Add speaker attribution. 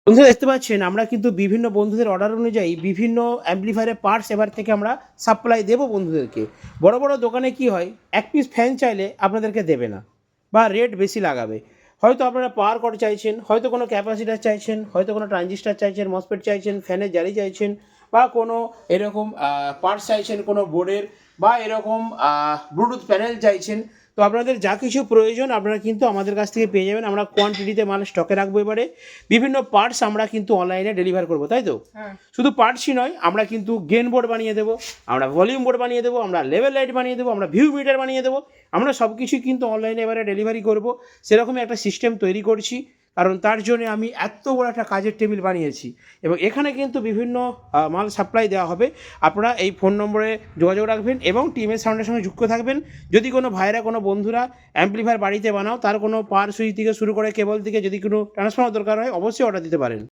Speaker 1: বন্ধুরা দেখতে পাচ্ছেন আমরা কিন্তু বিভিন্ন বন্ধুদের অর্ডার অনুযায়ী বিভিন্ন অ্যাম্পলিফায়ারের পার্টস এবার থেকে আমরা সাপ্লাই দেবো বন্ধুদেরকে। বড় বড় দোকানে কি হয়, এক পিস ফ্যান চাইলে আপনাদেরকে দেবে না বা রেট বেশি লাগাবে। হয়তো আপনারা পাওয়ার কর্ড চাইছেন, হয়তো কোনো ক্যাপাসিটার চাইছেন, হয়তো কোনো ট্রানজিস্টার চাইছেন, মসফেট চাইছেন, ফ্যানের জালি চাইছেন, বা কোনো এরকম পার্টস চাইছেন কোনো বোর্ডের, বা এরকম ব্লুটুথ প্যানেল চাইছেন। তো আপনাদের যা কিছু প্রয়োজন আপনারা কিন্তু আমাদের কাছ থেকে পেয়ে যাবেন। আমরা কোয়ান্টিটিতে মাল স্টকে রাখবো। এবারে বিভিন্ন পার্টস আমরা কিন্তু অনলাইনে ডেলিভার করবো, তাই তো? শুধু পার্টসই নয়, আমরা কিন্তু গেন বোর্ড বানিয়ে দেবো, আমরা ভলিউম বোর্ড বানিয়ে দেবো, আমরা লেভেল লাইট বানিয়ে দেবো, আমরা ভিউ মিটার বানিয়ে দেবো। আমরা সব কিছুই কিন্তু অনলাইনে এবারে ডেলিভারি করবো। সেরকমই একটা সিস্টেম তৈরি করছি, কারণ তার জন্য আমি এত বড় একটা কাজের টেবিল বানিয়েছি এবং এখানে কিন্তু বিভিন্ন মাল সাপ্লাই দেওয়া হবে। আপনারা এই ফোন নম্বরে যোগাযোগ রাখবেন এবং টিমের সাউন্ডের সঙ্গে যুক্ত থাকবেন। যদি কোনো ভাইরা, কোনো বন্ধুরা অ্যাম্পলিফায়ার বাড়িতে বানাও, তার কোনো পাওয়ার সুইচ থেকে শুরু করে কেবল থেকে যদি কোনো ট্রান্সফর্মার দরকার হয়, অবশ্যই অর্ডার দিতে পারেন।